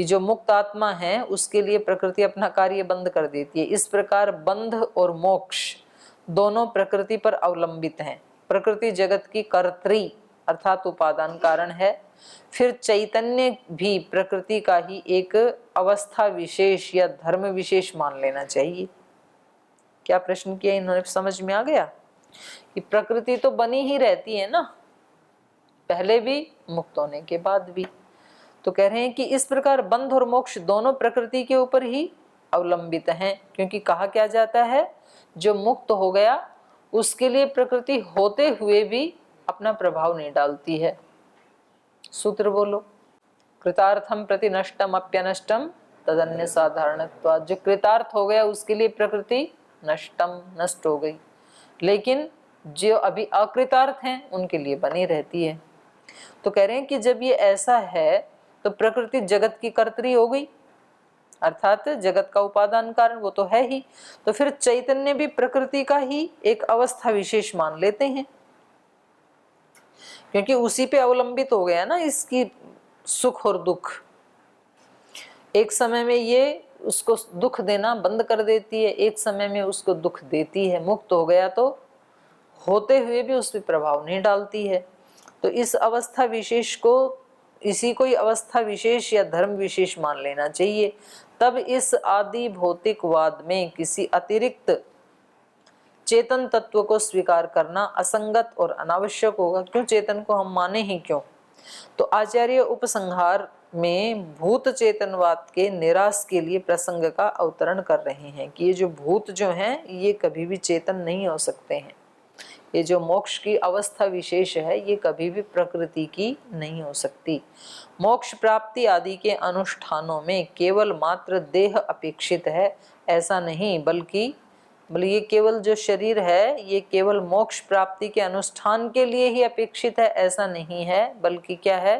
जो मुक्त आत्मा है उसके लिए प्रकृति अपना कार्य बंद कर देती है। इस प्रकार बंध और मोक्ष दोनों प्रकृति पर अवलंबित हैं। प्रकृति जगत की कर्त्री अर्थात उपादान कारण है। फिर चैतन्य भी प्रकृति का ही एक अवस्था विशेष या धर्म विशेष मान लेना चाहिए। क्या प्रश्न किया इन्होंने, समझ में आ गया कि प्रकृति तो बनी ही रहती है ना, पहले भी मुक्त होने के बाद भी। तो कह रहे हैं कि इस प्रकार बंध और मोक्ष दोनों प्रकृति के ऊपर ही अवलंबित हैं, क्योंकि कहा क्या जाता है जो मुक्त हो गया उसके लिए प्रकृति होते हुए भी अपना प्रभाव नहीं डालती है। सूत्र बोलो। कृतार्थम प्रति नष्टम अप्यनष्टम तदन्य साधारणत्वात्। जो कृतार्थ हो गया उसके लिए प्रकृति नष्टम नष्ट हो गई, लेकिन जो अभी अकृतार्थ हैं उनके लिए बनी रहती है। तो कह रहे हैं कि जब ये ऐसा है तो प्रकृति जगत की कर्त्री हो गई, अर्थात जगत का उपादान कारण वो तो है ही। तो फिर चैतन्य भी प्रकृति का ही एक अवस्था विशेष मान लेते हैं, क्योंकि उसी पे अवलंबित हो गया ना इसकी सुख और दुख। एक समय में ये उसको दुख देना बंद कर देती है, एक समय में उसको दुख देती है। मुक्त हो गया तो होते हुए भी उस पर प्रभाव नहीं डालती है। तो इस अवस्था विशेष को, इसी कोई अवस्था विशेष या धर्म विशेष मान लेना चाहिए। तब इस आदि भौतिकवाद में किसी अतिरिक्त चेतन तत्व को स्वीकार करना असंगत और अनावश्यक होगा। क्यों चेतन को हम माने ही क्यों? तो आचार्य उपसंहार में भूत चेतनवाद के निराश के लिए प्रसंग का अवतरण कर रहे हैं कि ये जो भूत जो हैं ये कभी भी चेतन नहीं हो सकते हैं। ये जो मोक्ष की अवस्था विशेष है ये कभी भी प्रकृति की नहीं हो सकती। मोक्ष प्राप्ति आदि के अनुष्ठानों में केवल मात्र देह अपेक्षित है ऐसा नहीं, बल्कि ये केवल जो शरीर है ये केवल मोक्ष प्राप्ति के अनुष्ठान के लिए ही अपेक्षित है ऐसा नहीं है, बल्कि क्या है,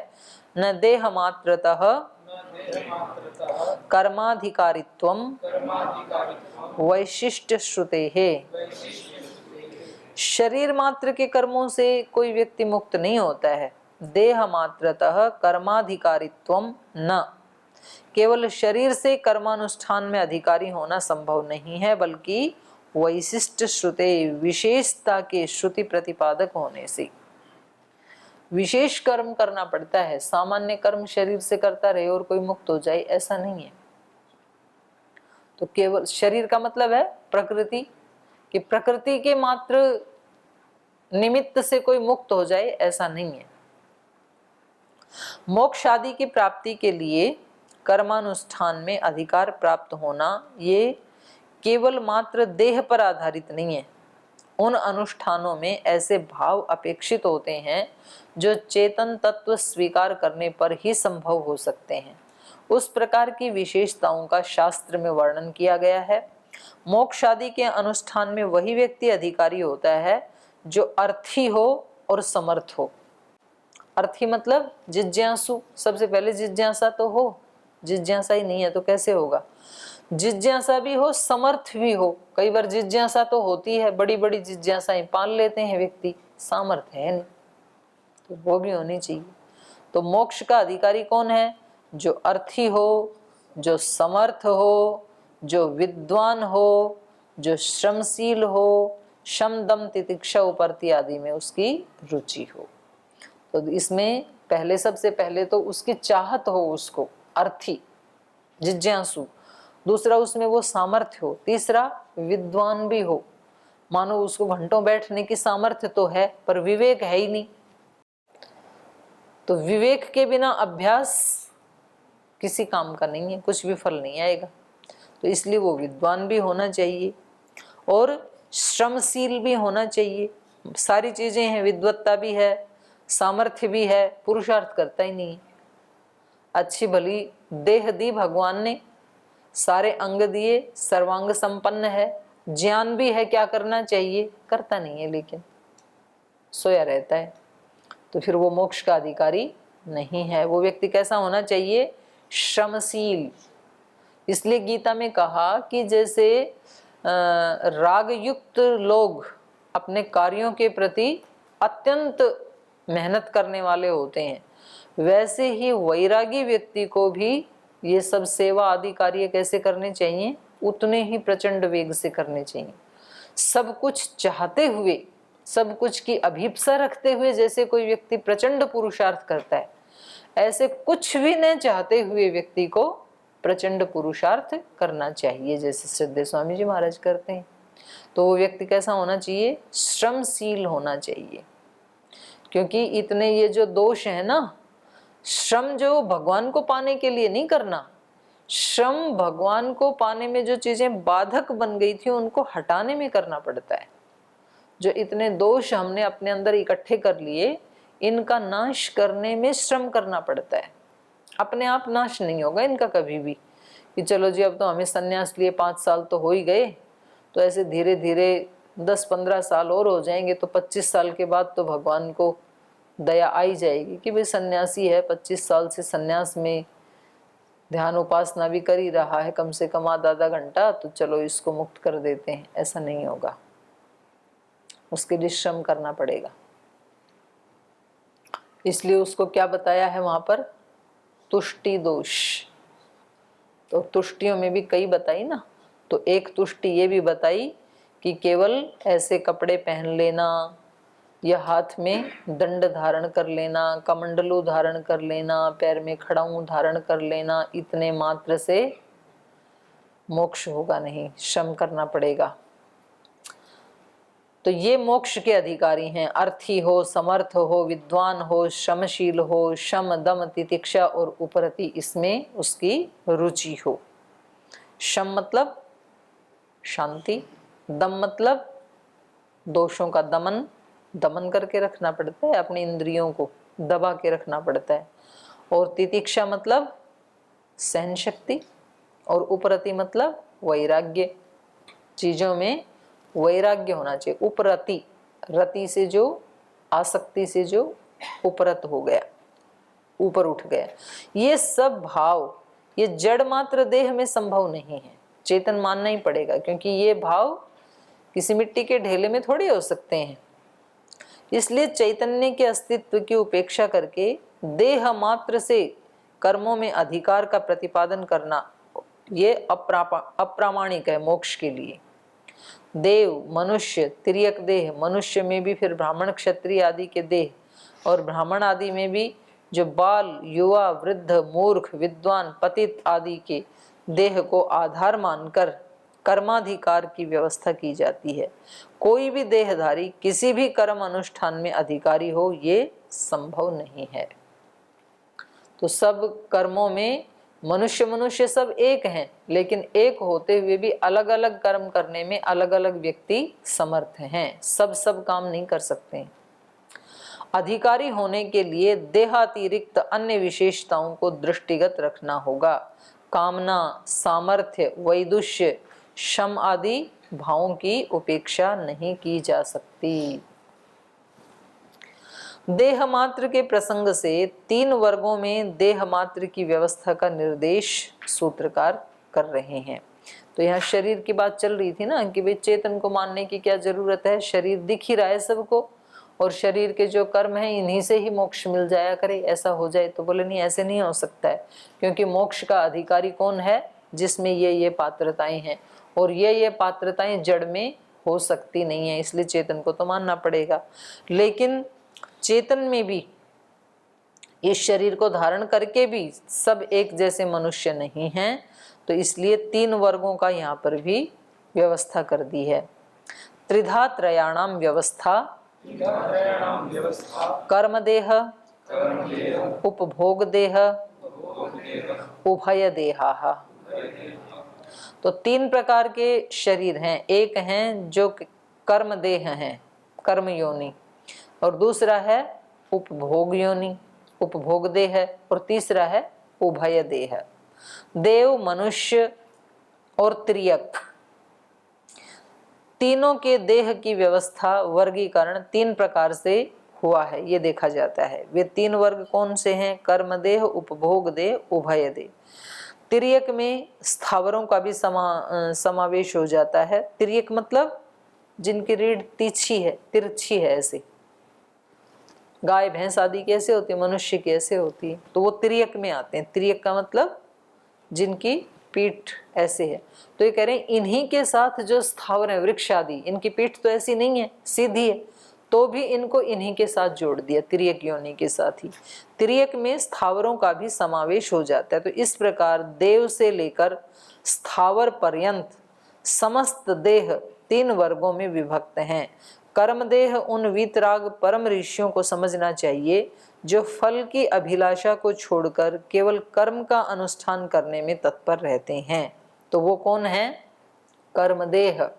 न देह मात्रतः कर्माधिकारित्वम वैशिष्ट श्रुते है। शरीर मात्र के कर्मों से कोई व्यक्ति मुक्त नहीं होता है। देह मात्रतः कर्माधिकारित्वम न, केवल शरीर से कर्मानुष्ठान में अधिकारी होना संभव नहीं है, बल्कि वैशिष्ट श्रुते विशेषता के श्रुति प्रतिपादक होने से विशेष कर्म करना पड़ता है। सामान्य कर्म शरीर से करता रहे और कोई मुक्त हो जाए ऐसा नहीं है। तो केवल शरीर का मतलब है प्रकृति, कि प्रकृति के मात्र निमित्त से कोई मुक्त हो जाए ऐसा नहीं है। मोक्ष आदि की प्राप्ति के लिए कर्मानुष्ठान में अधिकार प्राप्त होना ये केवल मात्र देह पर आधारित नहीं है। उन अनुष्ठानों में ऐसे भाव अपेक्षित होते हैं जो चेतन तत्व स्वीकार करने पर ही संभव हो सकते हैं। उस प्रकार की विशेषताओं का शास्त्र में वर्णन किया गया है। मोक्ष आदि के अनुष्ठान में वही व्यक्ति अधिकारी होता है जो अर्थी हो और समर्थ हो। अर्थी मतलब जिज्ञासु। सबसे पहले जिज्ञासा तो हो, जिज्ञासा ही नहीं है तो कैसे होगा? जिज्ञासा भी हो, समर्थ भी हो। कई बार जिज्ञासा तो होती है, बड़ी बड़ी जिज्ञासाएं पाल लेते हैं व्यक्ति, सामर्थ्य है नहीं, तो वो भी होनी चाहिए। तो मोक्ष का अधिकारी कौन है? जो अर्थी हो, जो समर्थ हो, जो विद्वान हो, जो श्रमशील हो, शम दम तितिक्षा उपर्ति आदि में उसकी रुचि हो। तो इसमें पहले, सबसे पहले तो उसकी चाहत हो, उसको अर्थी जिज्ञासु। दूसरा उसमें वो सामर्थ्य हो। तीसरा विद्वान भी हो। मानो उसको घंटों बैठने की सामर्थ्य तो है पर विवेक है ही नहीं। तो विवेक के बिना अभ्यास किसी काम का नहीं है, कुछ भी फल नहीं आएगा। तो इसलिए वो विद्वान भी होना चाहिए और श्रमशील भी होना चाहिए। सारी चीजें हैं, विद्वत्ता भी है, सामर्थ्य भी है, पुरुषार्थ करता ही नहीं। अच्छी भली देह दी भगवान ने, सारे अंग दिए, सर्वांग संपन्न है, ज्ञान भी है क्या करना चाहिए, करता नहीं है, लेकिन सोया रहता है। तो फिर वो मोक्ष का अधिकारी नहीं है। वो व्यक्ति कैसा होना चाहिए? श्रमशील। इसलिए गीता में कहा कि जैसे राग युक्त लोग अपने कार्यों के प्रति अत्यंत मेहनत करने वाले होते हैं, वैसे ही वैरागी व्यक्ति को भी ये सब सेवा आदि कार्य कैसे करने चाहिए, उतने ही प्रचंड वेग से करने चाहिए। सब कुछ चाहते हुए, सब कुछ की अभीप्सा रखते हुए जैसे कोई व्यक्ति प्रचंड पुरुषार्थ करता है, ऐसे कुछ भी न चाहते हुए व्यक्ति को प्रचंड पुरुषार्थ करना चाहिए, जैसे श्रद्धेय स्वामी जी महाराज करते हैं। तो वो व्यक्ति कैसा होना चाहिए, श्रमशील होना चाहिए। क्योंकि इतने ये जो दोष है ना, श्रम जो भगवान को पाने के लिए नहीं करना, श्रम भगवान को पाने में जो चीजें बाधक बन गई थी उनको हटाने में करना पड़ता है। जो इतने दोष हमने अपने अंदर इकट्ठे कर लिए, इनका नाश करने में श्रम करना पड़ता है। अपने आप नाश नहीं होगा इनका कभी भी, कि चलो जी अब तो हमें संन्यास लिए 5 साल तो हो ही गए, तो ऐसे धीरे धीरे 10-15 साल और हो जाएंगे, तो 25 साल के बाद तो भगवान को दया आई जाएगी कि भाई सन्यासी है, 25 साल से सन्यास में ध्यान उपासना भी कर ही रहा है, कम से कम आधा घंटा, तो चलो इसको मुक्त कर देते हैं। ऐसा नहीं होगा, उसके लिए श्रम करना पड़ेगा। इसलिए उसको क्या बताया है वहां पर, तुष्टि दोष। तो तुष्टियों में भी कई बताई ना, तो एक तुष्टि ये भी बताई कि केवल ऐसे कपड़े पहन लेना या हाथ में दंड धारण कर लेना, कमंडलू धारण कर लेना, पैर में खड़ाऊ धारण कर लेना, इतने मात्र से मोक्ष होगा नहीं, श्रम करना पड़ेगा। तो ये मोक्ष के अधिकारी हैं, अर्थी हो, समर्थ हो, विद्वान हो, श्रमशील हो, शम दम तितिक्षा और उपरति, इसमें उसकी रुचि हो। शम मतलब शांति, दम मतलब दोषों का दमन करके रखना पड़ता है, अपनी इंद्रियों को दबा के रखना पड़ता है। और तितिक्षा मतलब सहन शक्ति, और उपरति मतलब वैराग्य, चीजों में वैराग्य होना चाहिए। उपरति, रति से जो आसक्ति से जो उपरत हो गया, ऊपर उठ गया, ये सब भाव ये जड़ मात्र देह में संभव नहीं है, चेतन मानना ही पड़ेगा, क्योंकि ये भाव किसी मिट्टी के ढेले में थोड़ी हो सकते हैं। इसलिए चैतन्य के अस्तित्व की उपेक्षा करके देह मात्र से कर्मों में अधिकार का प्रतिपादन करना ये अप्रामाणिक है मोक्ष के लिए। देव, मनुष्य, तिर्यक देह, मनुष्य में भी फिर ब्राह्मण क्षत्रिय आदि के देह, और ब्राह्मण आदि में भी जो बाल, युवा, वृद्ध, मूर्ख, विद्वान, पतित आदि के देह को आधार मानकर कर्माधिकार की व्यवस्था की जाती है। कोई भी देहधारी किसी भी कर्म अनुष्ठान में अधिकारी हो, ये संभव नहीं है। तो सब कर्मों में मनुष्य सब एक हैं, लेकिन एक होते हुए भी अलग अलग कर्म करने में अलग अलग व्यक्ति समर्थ हैं, सब काम नहीं कर सकते हैं। अधिकारी होने के लिए देहातिरिक्त अन्य विशेषताओं को दृष्टिगत रखना होगा। कामना, सामर्थ्य, वैदुष्य, शम आदि भावों की उपेक्षा नहीं की जा सकती। देह मात्र के प्रसंग से 3 वर्गों में देह मात्र की व्यवस्था का निर्देश सूत्रकार कर रहे हैं। तो यहाँ शरीर की बात चल रही थी ना कि भाई चेतन को मानने की क्या जरूरत है, शरीर दिख ही रहा है सबको, और शरीर के जो कर्म हैं इन्हीं से ही मोक्ष मिल जाया करे, ऐसा हो जाए। तो बोले नहीं, ऐसे नहीं हो सकता है, क्योंकि मोक्ष का अधिकारी कौन है, जिसमें ये पात्रताएं हैं, और ये पात्रताएं जड़ में हो सकती नहीं है, इसलिए चेतन को तो मानना पड़ेगा। लेकिन चेतन में भी इस शरीर को धारण करके भी सब एक जैसे मनुष्य नहीं हैं, तो इसलिए 3 वर्गों का यहाँ पर भी व्यवस्था कर दी है। त्रिधा त्रयाणाम व्यवस्था, कर्म देह, उपभोग देह, उभय देहा। तो 3 प्रकार के शरीर हैं। एक हैं जो कर्म देह हैं, कर्म योनि, और दूसरा है उपभोग योनि, उपभोग देह है, और तीसरा है उभय देह। देव, मनुष्य और त्रियक, तीनों के देह की व्यवस्था, वर्गीकरण 3 प्रकार से हुआ है, ये देखा जाता है। वे 3 वर्ग कौन से हैं? कर्म देह, उपभोग देह, उभय देह। तिर्यक में स्थावरों का भी समावेश हो जाता है। तिर्यक मतलब जिनकी रीढ़ तिरछी है, ऐसे गाय भैंस आदि कैसे होती है, मनुष्य की ऐसे होती है, तो वो तिर्यक में आते हैं। तिर्यक का मतलब जिनकी पीठ ऐसे है। तो ये कह रहे हैं इन्हीं के साथ जो स्थावर है वृक्ष आदि, इनकी पीठ तो ऐसी नहीं है, सीधी है, तो भी इनको इन्हीं के साथ जोड़ दिया, तिर्यक योनि के साथ ही। तिर्यक में स्थावरों का भी समावेश हो जाता है। तो इस प्रकार देव से लेकर स्थावर पर्यंत समस्त देह 3 वर्गों में विभक्त हैं। कर्मदेह उन वीतराग परम ऋषियों को समझना चाहिए जो फल की अभिलाषा को छोड़कर केवल कर्म का अनुष्ठान करने में तत्पर रहते हैं। तो वो कौन है? कर्मदेह।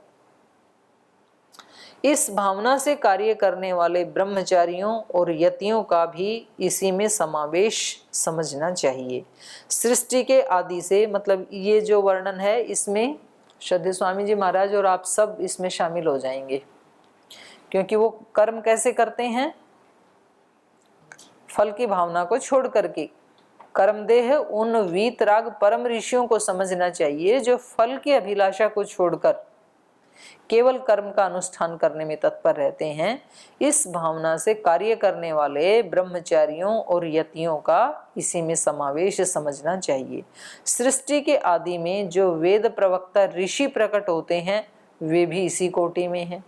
इस भावना से कार्य करने वाले ब्रह्मचारियों और यतियों का भी इसी में समावेश समझना चाहिए। सृष्टि के आदि से, मतलब ये जो वर्णन है इसमें श्रद्धेय स्वामी जी महाराज और आप सब इसमें शामिल हो जाएंगे, क्योंकि वो कर्म कैसे करते हैं? फल की भावना को छोड़ करके। कर्मदेह उन वीतराग परम ऋषियों को समझना चाहिए जो फल की अभिलाषा को छोड़कर केवल कर्म का अनुष्ठान करने में तत्पर रहते हैं। इस भावना से कार्य करने वाले ब्रह्मचारियों और यतियों का इसी में समावेश समझना चाहिए। सृष्टि के आदि में जो वेद प्रवक्ता ऋषि प्रकट होते हैं वे भी इसी कोटि में हैं।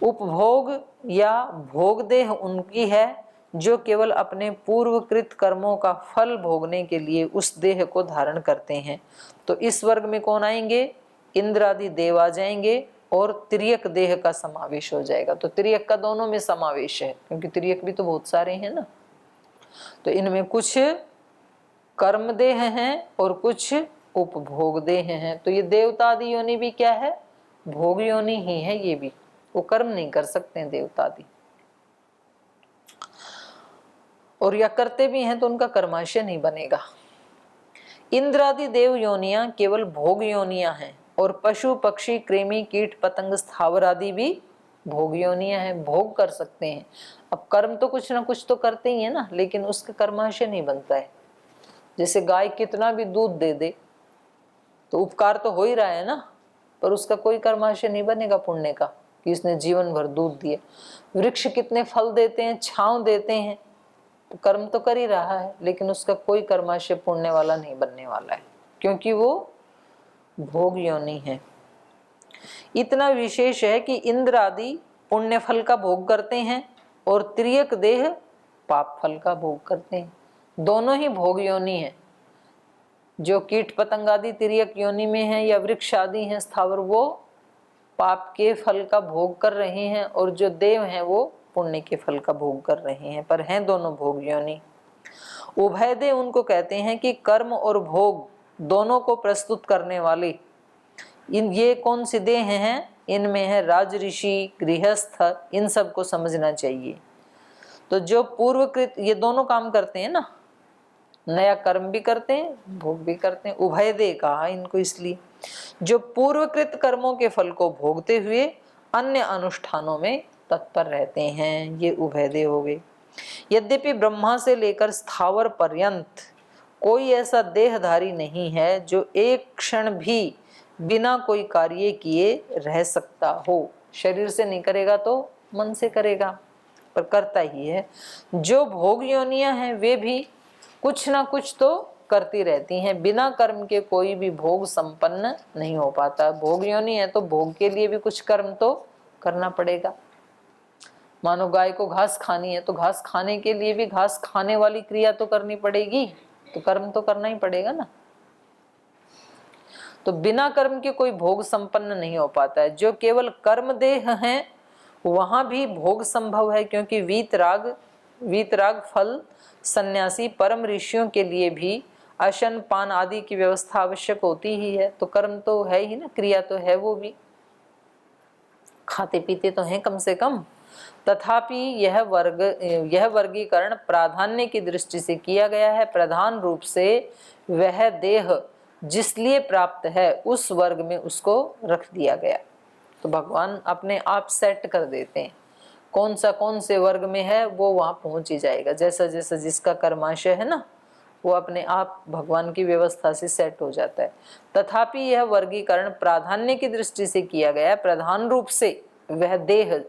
उपभोग या भोगदेह उनकी है जो केवल अपने पूर्वकृत कर्मों का फल भोगने के लिए उस देह को धारण करते हैं। तो इस वर्ग में कौन आएंगे? इंद्र आदि देव आ जाएंगे और तिर्यक देह का समावेश हो जाएगा। तो तिर्यक का दोनों में समावेश है, क्योंकि तिर्यक भी तो बहुत सारे हैं ना। तो इनमें कुछ कर्म देह हैं और कुछ उपभोग देह हैं। तो ये देवता आदि योनि भी क्या है? भोग योनि ही है। ये भी वो कर्म नहीं कर सकते हैं देवता आदि, और या करते भी हैं तो उनका कर्माशय नहीं बनेगा। इंद्र आदि देव योनियां केवल भोग योनियां हैं, और पशु पक्षी कृमि कीट पतंग स्थावर आदि भी भोग योनियां हैं, भोग कर सकते हैं। अब कर्म तो कुछ ना कुछ तो करते ही है ना, लेकिन उसका कर्माशय नहीं बनता है। जैसे गाय कितना भी दूध दे दे तो उपकार तो हो ही रहा है ना, पर उसका कोई कर्माशय नहीं बनेगा पुण्य का कि इसने जीवन भर दूध दिया। वृक्ष कितने फल देते हैं, छांव देते हैं, तो कर्म तो कर ही रहा है, लेकिन उसका कोई कर्माशय पुण्य वाला नहीं बनने वाला है, क्योंकि वो भोग योनि है। इतना विशेष है कि इंद्र आदि पुण्य फल का भोग करते हैं और तिर्यक देह पाप फल का भोग करते हैं। दोनों ही भोग योनि है। जो कीट पतंग आदि तिर्यक योनि में है या वृक्ष आदि हैं स्थावर, वो पाप के फल का भोग कर रहे हैं, और जो देव हैं वो पुण्य के फल का भोग कर रहे हैं, पर हैं दोनों भोग योनि। उभयदे उनको कहते हैं कि कर्म और भोग दोनों को प्रस्तुत करने वाले ये कौन सी देह हैं? इनमें है राज ऋषि, गृहस्थ, इन सब को समझना चाहिए। तो जो पूर्वकृत ये दोनों काम करते हैं ना, नया कर्म भी करते हैं भोग भी करते हैं। उभयदे कहा इनको इसलिए जो पूर्वकृत कर्मों के फल को भोगते हुए अन्य अनुष्ठानों में तत्पर रहते हैं, ये उभयदे हो गए। यद्यपि ब्रह्मा से लेकर स्थावर पर्यंत कोई ऐसा देहधारी नहीं है जो एक क्षण भी बिना कोई कार्य किए रह सकता हो। शरीर से नहीं करेगा तो मन से करेगा, पर करता ही है। जो भोग योनियां हैं वे भी कुछ ना कुछ तो करती रहती हैं। बिना कर्म के कोई भी भोग संपन्न नहीं हो पाता। भोग योनि है तो भोग के लिए भी कुछ कर्म तो करना पड़ेगा। मानो गाय को घास खानी है तो घास खाने के लिए भी घास खाने वाली क्रिया तो करनी पड़ेगी, तो कर्म तो करना ही पड़ेगा ना। तो बिना कर्म के कोई भोग संपन्न नहीं हो पाता है। जो केवल कर्म देह हैं वहां भी भोग संभव है, क्योंकि वीतराग फल सन्यासी परम ऋषियों के लिए भी अशन पान आदि की व्यवस्था आवश्यक होती ही है। तो कर्म तो है ही ना, क्रिया तो है, वो भी खाते पीते तो हैं कम से कम। तथापि यह वर्गीकरण प्राधान्य की दृष्टि से किया गया है। प्रधान रूप से वह देह जिसलिए प्राप्त है उस वर्ग में उसको रख दिया गया। तो भगवान अपने आप सेट कर देते हैं कौन से वर्ग में है, वो वहां पहुंच ही जाएगा। जैसा जैसा जिसका कर्माशय है ना, वो अपने आप भगवान की व्यवस्था से सेट हो जाता है। तथापि यह वर्गीकरण प्राधान्य की दृष्टि से किया गया है। प्रधान रूप से वह देह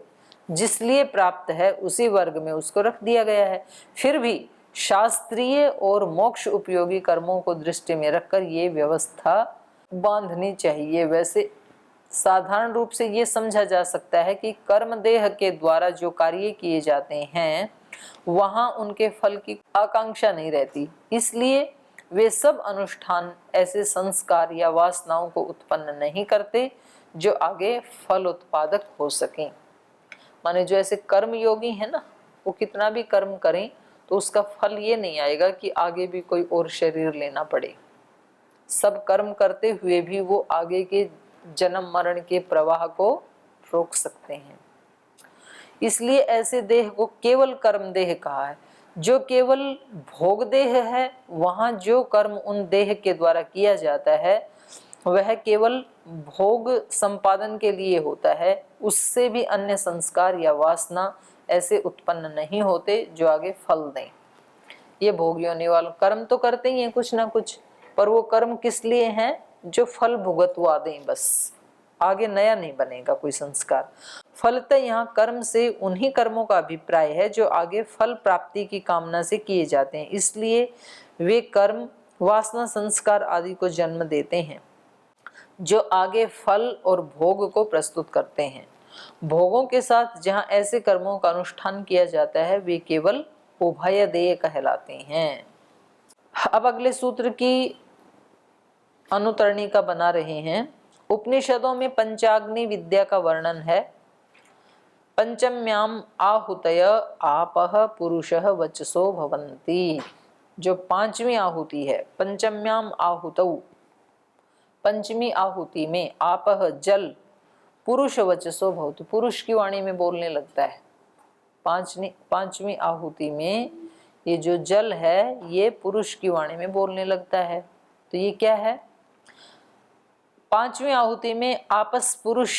जिसलिए प्राप्त है उसी वर्ग में उसको रख दिया गया है। फिर भी शास्त्रीय और मोक्ष उपयोगी कर्मों को दृष्टि में रखकर ये व्यवस्था बांधनी चाहिए। वैसे साधारण रूप से ये समझा जा सकता है कि कर्म देह के द्वारा जो कार्य किए जाते हैं वहां उनके फल की आकांक्षा नहीं रहती, इसलिए वे सब अनुष्ठान ऐसे संस्कार या वासनाओं को उत्पन्न नहीं करते जो आगे फल उत्पादक हो सकें। माने जो ऐसे कर्म योगी है ना, वो कितना भी कर्म करें तो उसका फल ये नहीं आएगा कि आगे भी कोई और शरीर लेना पड़े। सब कर्म करते हुए भी वो आगे के जन्म मरण के प्रवाह को रोक सकते हैं। इसलिए ऐसे देह को केवल कर्म देह कहा है। जो केवल भोग देह है, वहां जो कर्म उन देह के द्वारा किया जाता है वह केवल भोग संपादन के लिए होता है, उससे भी अन्य संस्कार या वासना ऐसे उत्पन्न नहीं होते जो आगे फल दें। ये भोग योनि वाले कर्म तो करते ही हैं कुछ ना कुछ, पर वो कर्म किस लिए हैं? जो फल भुगतवा दें, बस आगे नया नहीं बनेगा कोई संस्कार। फलतः यहाँ कर्म से उन्हीं कर्मों का अभिप्राय है जो आगे फल प्राप्ति की कामना से किए जाते हैं, इसलिए वे कर्म वासना संस्कार आदि को जन्म देते हैं जो आगे फल और भोग को प्रस्तुत करते हैं। भोगों के साथ जहाँ ऐसे कर्मों का अनुष्ठान किया जाता है वे केवल उभयदेय कहलाते हैं। अब अगले सूत्र की अनुतरणिका बना रहे हैं। उपनिषदों में पंचाग्नि विद्या का वर्णन है। पंचम्याम आहुतय आपह पुरुषः वचसो भवन्ति। जो पांचवी आहुति है, पंचम्याम आहुतौ, पंचमी आहुति में आपह जल पुरुष वचसो भवति, पुरुष की वाणी में बोलने लगता है। पांचवी आहुति में ये जो जल है ये पुरुष की वाणी में बोलने लगता है। तो ये क्या है? पांचवी आहुति में आपस पुरुष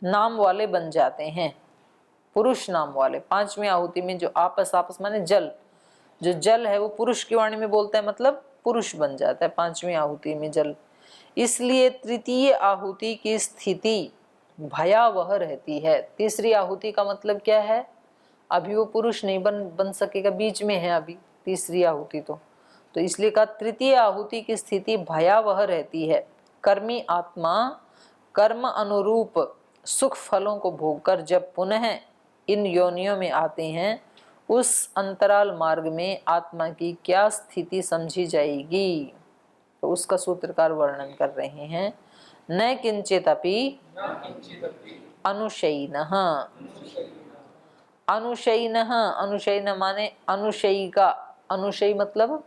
नाम वाले बन जाते हैं, पुरुष नाम वाले। पांचवी आहुति में जो आपस माने जल, जो जल है वो पुरुष की वाणी में बोलता है, मतलब पुरुष बन जाता है पांचवी आहुति में जल। इसलिए तृतीय आहुति की स्थिति भयावह रहती है। तीसरी आहुति का मतलब क्या है? अभी वो पुरुष नहीं बन सकेगा, बीच में है अभी तीसरी आहुति तो इसलिए का तृतीय आहुति की स्थिति भयावह रहती है। कर्मी आत्मा कर्म अनुरूप सुख फलों को भोगकर जब पुनः इन योनियों में आते हैं, उस अंतराल मार्ग में आत्मा की क्या स्थिति समझी जाएगी? तो उसका सूत्रकार वर्णन कर रहे हैं। न किंचित अपि अनुशयिनः। अनुशयिनः, अनुशयिन माने अनुशयी का, अनुशयी मतलब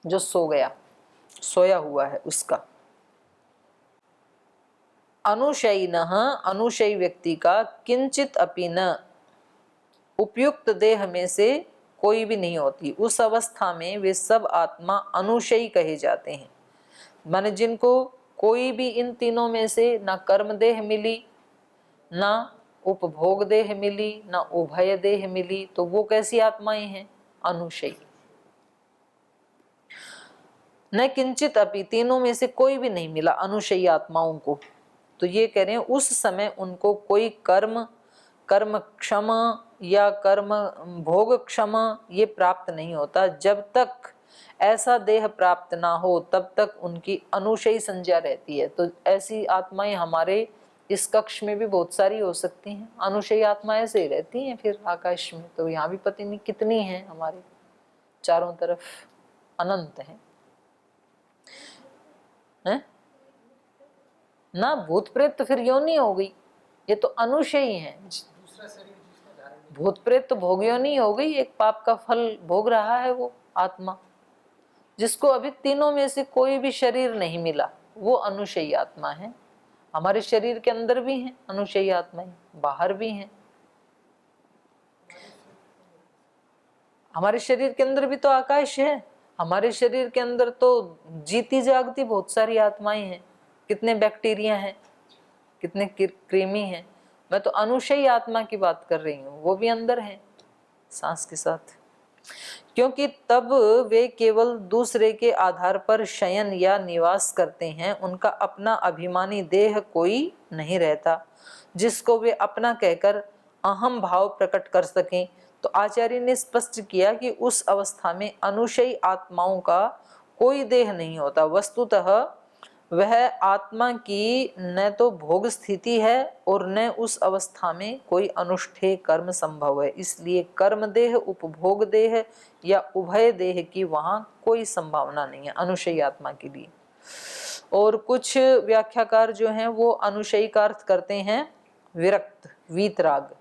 जो सो गया, सोया हुआ है उसका। अनुशयिनः, अनुशयी व्यक्ति का किंचित अपि न, उपयुक्त देह में से कोई भी नहीं होती। उस अवस्था में वे सब आत्मा अनुशयी कहे जाते हैं। माने जिनको कोई भी इन तीनों में से ना कर्म देह मिली, ना उपभोग देह मिली, ना उभय देह मिली, तो वो कैसी आत्माएं हैं? अनुशयी। न किंचित अपि, तीनों में से कोई भी नहीं मिला अनुशयी आत्माओं को। तो ये कह रहे हैं उस समय उनको कोई कर्म क्षम या कर्म भोग क्षम ये प्राप्त नहीं होता। जब तक ऐसा देह प्राप्त ना हो तब तक उनकी अनुशयी संज्ञा रहती है। तो ऐसी आत्माएं हमारे इस कक्ष में भी बहुत सारी हो सकती हैं। अनुशयी आत्माएं ऐसे ही रहती हैं फिर आकाश में। तो यहाँ भी पता नहीं कितनी हैं, हमारे चारों तरफ अनंत हैं ना। भूत प्रेत तो फिर योनि हो गई, ये तो अनुशयी हैं। भूत प्रेत तो भोग योनि हो गई, एक पाप का फल भोग रहा है वो आत्मा। जिसको अभी तीनों में से कोई भी शरीर नहीं मिला वो अनुशयी आत्मा है। हमारे शरीर के अंदर भी हैं अनुशयी आत्माएं, बाहर भी हैं। हमारे शरीर के अंदर भी तो आकाश है, हमारे शरीर के अंदर तो जीती जागती बहुत सारी आत्माएं हैं। कितने बैक्टीरिया हैं, कितने कृमि हैं। मैं तो अनुशयी आत्मा की बात कर रही हूँ, वो भी अंदर है सांस के साथ। क्योंकि तब वे केवल दूसरे के आधार पर शयन या निवास करते हैं, उनका अपना अभिमानी देह कोई नहीं रहता जिसको वे अपना कहकर अहम भाव प्रकट कर सकें। तो आचार्य ने स्पष्ट किया कि उस अवस्था में अनुशयी आत्माओं का कोई देह नहीं होता। वस्तुतः वह आत्मा की न तो भोग स्थिति है और न उस अवस्था में कोई अनुष्ठेय कर्म संभव है। इसलिए कर्म देह, उपभोग देह या उभय देह की वहां कोई संभावना नहीं है अनुशयी आत्मा के लिए। और कुछ व्याख्याकार जो हैं वो अनुशयी का अर्थ करते हैं विरक्त, वीतराग,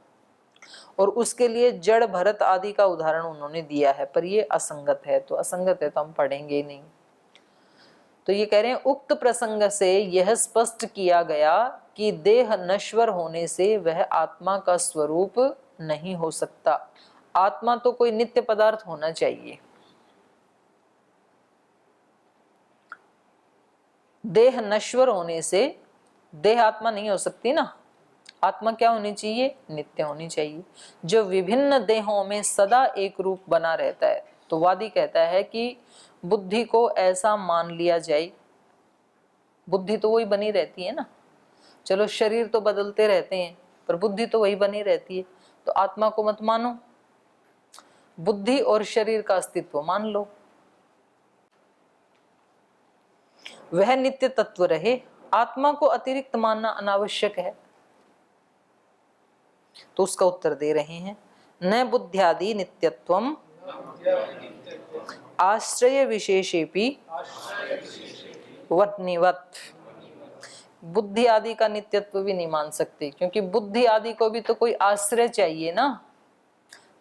और उसके लिए जड़ भरत आदि का उदाहरण उन्होंने दिया है, पर ये असंगत है। तो असंगत है तो हम पढ़ेंगे ही नहीं। तो ये कह रहे हैं उक्त प्रसंग से यह स्पष्ट किया गया कि देह नश्वर होने से वह आत्मा का स्वरूप नहीं हो सकता। आत्मा तो कोई नित्य पदार्थ होना चाहिए। देह नश्वर होने से देह आत्मा नहीं हो सकती ना। आत्मा क्या होनी चाहिए? नित्य होनी चाहिए, जो विभिन्न देहों में सदा एक रूप बना रहता है। तो वादी कहता है कि बुद्धि को ऐसा मान लिया जाए, बुद्धि तो वही बनी रहती है ना। चलो शरीर तो बदलते रहते हैं पर बुद्धि तो वही बनी रहती है। तो आत्मा को मत मानो, बुद्धि और शरीर का अस्तित्व मान लो, वह नित्य तत्व रहे। आत्मा को अतिरिक्त मानना अनावश्यक है। तो उसका उत्तर दे रहे हैं, न बुद्ध्यादि नित्यत्वम आश्रय विशेषेपि वत्निवत। बुद्धि आदि का नित्यत्व भी नहीं मान सकते, क्योंकि बुद्धि आदि को भी तो कोई आश्रय चाहिए ना।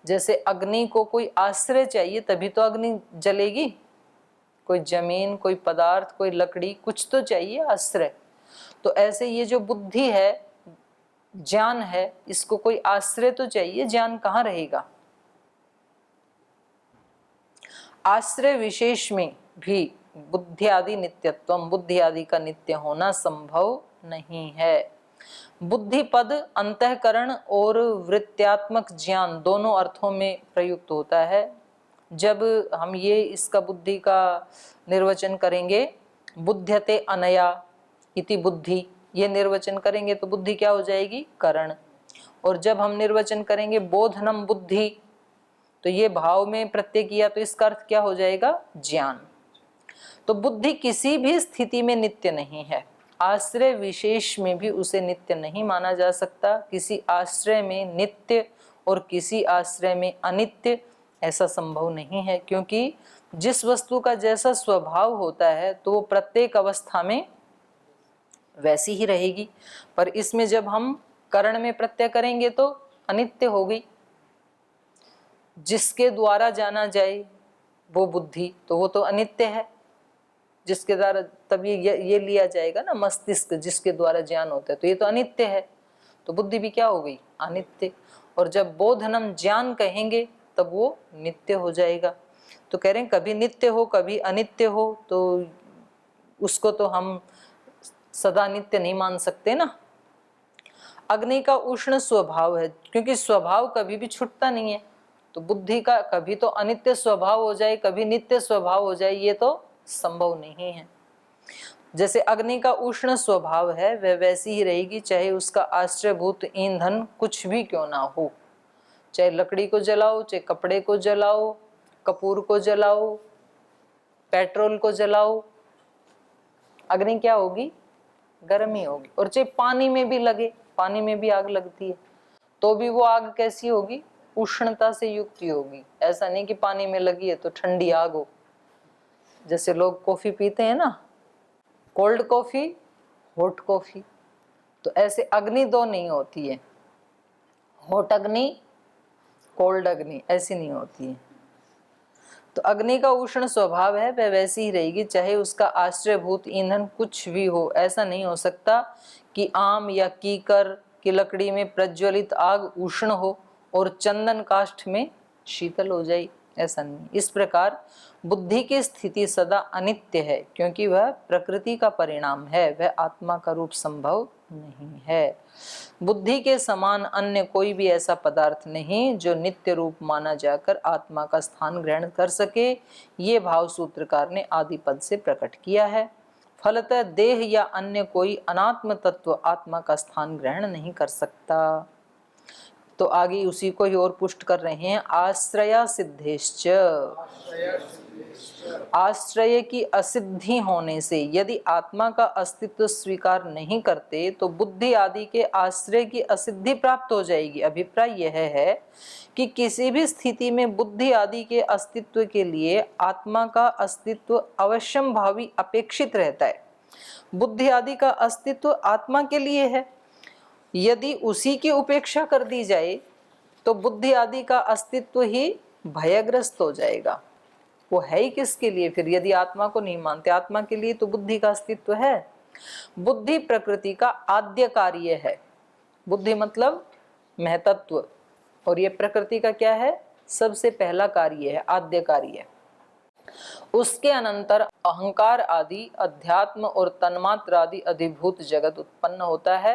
जैसे अग्नि को कोई आश्रय चाहिए तभी तो अग्नि जलेगी। कोई जमीन, कोई पदार्थ, कोई लकड़ी, कुछ तो चाहिए आश्रय। तो ऐसे ये जो बुद्धि है, ज्ञान है, इसको कोई आश्रय तो चाहिए। ज्ञान कहाँ रहेगा? आश्रय विशेष में भी बुद्धि आदि नित्यत्वम, बुद्धि आदि का नित्य होना संभव नहीं है। बुद्धि पद अंतःकरण और वृत्त्यात्मक ज्ञान दोनों अर्थों में प्रयुक्त होता है। जब हम ये इसका बुद्धि का निर्वचन करेंगे, बुध्यते अनया इति बुद्धि, ये निर्वचन करेंगे तो बुद्धि क्या हो जाएगी? करण। और जब हम निर्वचन करेंगे बोधनम बुद्धि, तो ये भाव में प्रत्यय किया तो इसका अर्थ क्या हो जाएगा? ज्ञान। तो बुद्धि किसी भी स्थिति में नित्य नहीं है। आश्रय विशेष में भी उसे नित्य नहीं माना जा सकता। किसी आश्रय में नित्य और किसी आश्रय में अनित्य ऐसा संभव नहीं है, क्योंकि जिस वस्तु का जैसा स्वभाव होता है तो वो प्रत्येक अवस्था में वैसी ही रहेगी। पर इसमें जब हम करण में प्रत्यय करेंगे तो अनित्य हो गई। जिसके द्वारा जाना जाए वो बुद्धि, तो वो तो अनित्य है। जिसके द्वारा, तब ये लिया जाएगा ना, मस्तिष्क जिसके द्वारा ज्ञान होता है, तो ये तो अनित्य है। तो बुद्धि भी क्या हो गई? अनित्य। और जब बोधनम ज्ञान कहेंगे तब वो नित्य हो जाएगा। तो कह रहे हैं कभी नित्य हो कभी अनित्य हो, तो उसको तो हम सदा नित्य नहीं मान सकते ना। अग्नि का उष्ण स्वभाव है, क्योंकि स्वभाव कभी भी छूटता नहीं है। तो बुद्धि का कभी तो अनित्य स्वभाव हो जाए, कभी नित्य स्वभाव हो जाए, ये तो संभव नहीं है। जैसे अग्नि का उष्ण स्वभाव है वह वैसी ही रहेगी, चाहे उसका आश्रयभूत ईंधन कुछ भी क्यों ना हो। चाहे लकड़ी को जलाओ, चाहे कपड़े को जलाओ, कपूर को जलाओ, पेट्रोल को जलाओ, अग्नि क्या होगी? गर्मी होगी। और चाहे पानी में भी लगे, पानी में भी आग लगती है, तो भी वो आग कैसी होगी? उष्णता से युक्त होगी। ऐसा नहीं कि पानी में लगी है तो ठंडी आग हो। जैसे लोग कॉफी पीते हैं ना, कोल्ड कॉफी, हॉट कॉफी, तो ऐसे अग्नि दो नहीं होती है, हॉट अग्नि, कोल्ड अग्नि, ऐसी नहीं होती है। तो अग्नि का उष्ण स्वभाव है, वह वैसी ही रहेगी, चाहे उसका आश्रयभूत ईंधन कुछ भी हो। ऐसा नहीं हो सकता कि आम या कीकर की लकड़ी में प्रज्वलित आग उष्ण हो और चंदन काष्ठ में शीतल हो जाए, ऐसा नहीं। इस प्रकार बुद्धि की स्थिति सदा अनित्य है, क्योंकि वह प्रकृति का परिणाम है, वह आत्मा का रूप संभव नहीं है। बुद्धि के समान अन्य कोई भी ऐसा पदार्थ नहीं जो नित्य रूप माना जाकर आत्मा का स्थान ग्रहण कर सके। ये भाव सूत्रकार ने आदि पद से प्रकट किया है। फलतः देह या अन्य कोई अनात्म तत्व आत्मा का स्थान ग्रहण नहीं कर सकता। तो आगे उसी को ही और पुष्ट कर रहे हैं, आश्रया सिद्धेश्च, आश्रय की असिद्धि होने से यदि आत्मा का अस्तित्व स्वीकार नहीं करते तो बुद्धि आदि के आश्रय की असिद्धि प्राप्त हो जाएगी। अभिप्राय यह है कि किसी भी स्थिति में बुद्धि आदि के अस्तित्व के लिए आत्मा का अस्तित्व अवश्यम भावी अपेक्षित रहता है। बुद्धि आदि का अस्तित्व आत्मा के लिए है, यदि उसी की उपेक्षा कर दी जाए तो बुद्धि आदि का अस्तित्व ही भयग्रस्त हो जाएगा। वो है ही किसके लिए फिर, यदि आत्मा को नहीं मानते? आत्मा के लिए तो बुद्धि का अस्तित्व है। बुद्धि प्रकृति का आद्य कार्य है। बुद्धि मतलब महतत्व, और ये प्रकृति का क्या है? सबसे पहला कार्य है, आद्य कार्य। उसके अनंतर अहंकार आदि अध्यात्म और तन्मात्र आदि अधिभूत जगत उत्पन्न होता है।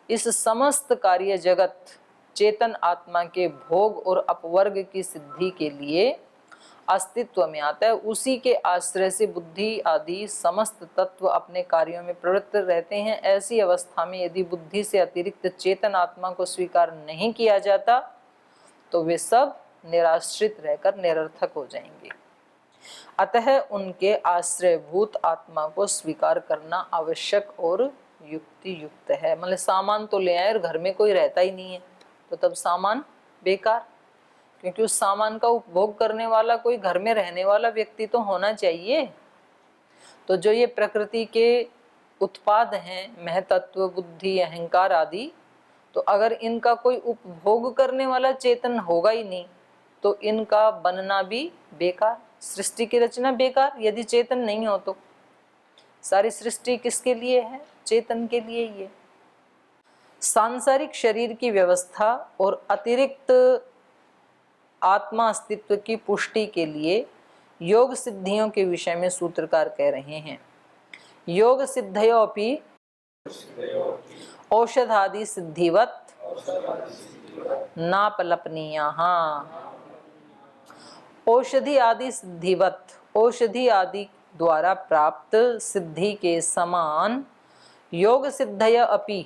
इस समस्त कार्य जगत चेतन आत्मा के भोग और अपवर्ग की सिद्धि के लिए अस्तित्व में आता है। उसी के आश्रय से बुद्धि आदि समस्त तत्व अपने कार्यों में प्रवृत्त रहते हैं। ऐसी अवस्था में यदि बुद्धि से अतिरिक्त चेतन आत्मा को स्वीकार नहीं किया जाता तो वे सब निराश्रित रहकर निरर्थक हो जाएंगे। अतः उनके आश्रयभूत आत्मा को स्वीकार करना आवश्यक और युक्ति युक्त है। मतलब सामान तो ले आए और घर में कोई रहता ही नहीं है तो तब सामान बेकार, क्योंकि उस सामान का उपभोग करने वाला कोई घर में रहने वाला व्यक्ति तो होना चाहिए। तो जो ये प्रकृति के उत्पाद हैं, महतत्व, बुद्धि, अहंकार आदि, तो अगर इनका कोई उपभोग करने वाला चेतन होगा ही नहीं तो इनका बनना भी बेकार, सृष्टि की रचना बेकार। यदि चेतन नहीं हो तो सारी सृष्टि किसके लिए है? चेतन के लिए ही है। सांसारिक शरीर की व्यवस्था और अतिरिक्त आत्मा अस्तित्व की पुष्टि के लिए योग सिद्धियों के विषय में सूत्रकार कह रहे हैं, योग सिद्धयोपि औषधादि सिद्धिवत नापलपनीयाः। औषधि आदि सिद्धिवत, औषधि आदि द्वारा प्राप्त सिद्धि के समान योग सिद्धय अपि,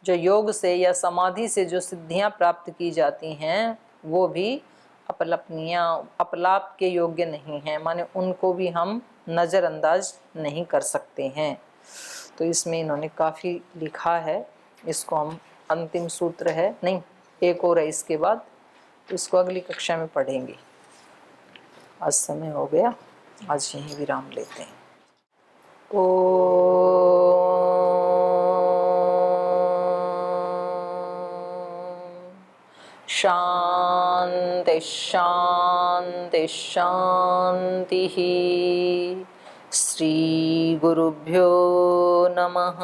जो योग से या समाधि से जो सिद्धियां प्राप्त की जाती हैं वो भी अपलपनीय, अपलाप के योग्य नहीं है, माने उनको भी हम नज़रअंदाज नहीं कर सकते हैं। तो इसमें इन्होंने काफ़ी लिखा है, इसको हम अंतिम सूत्र है, नहीं एक और है इसके बाद, तो इसको अगली कक्षा में पढ़ेंगे। आज समय हो गया, आज यहीं विराम लेते हैं। शांति शांति शांति। श्री गुरुभ्यो नमः।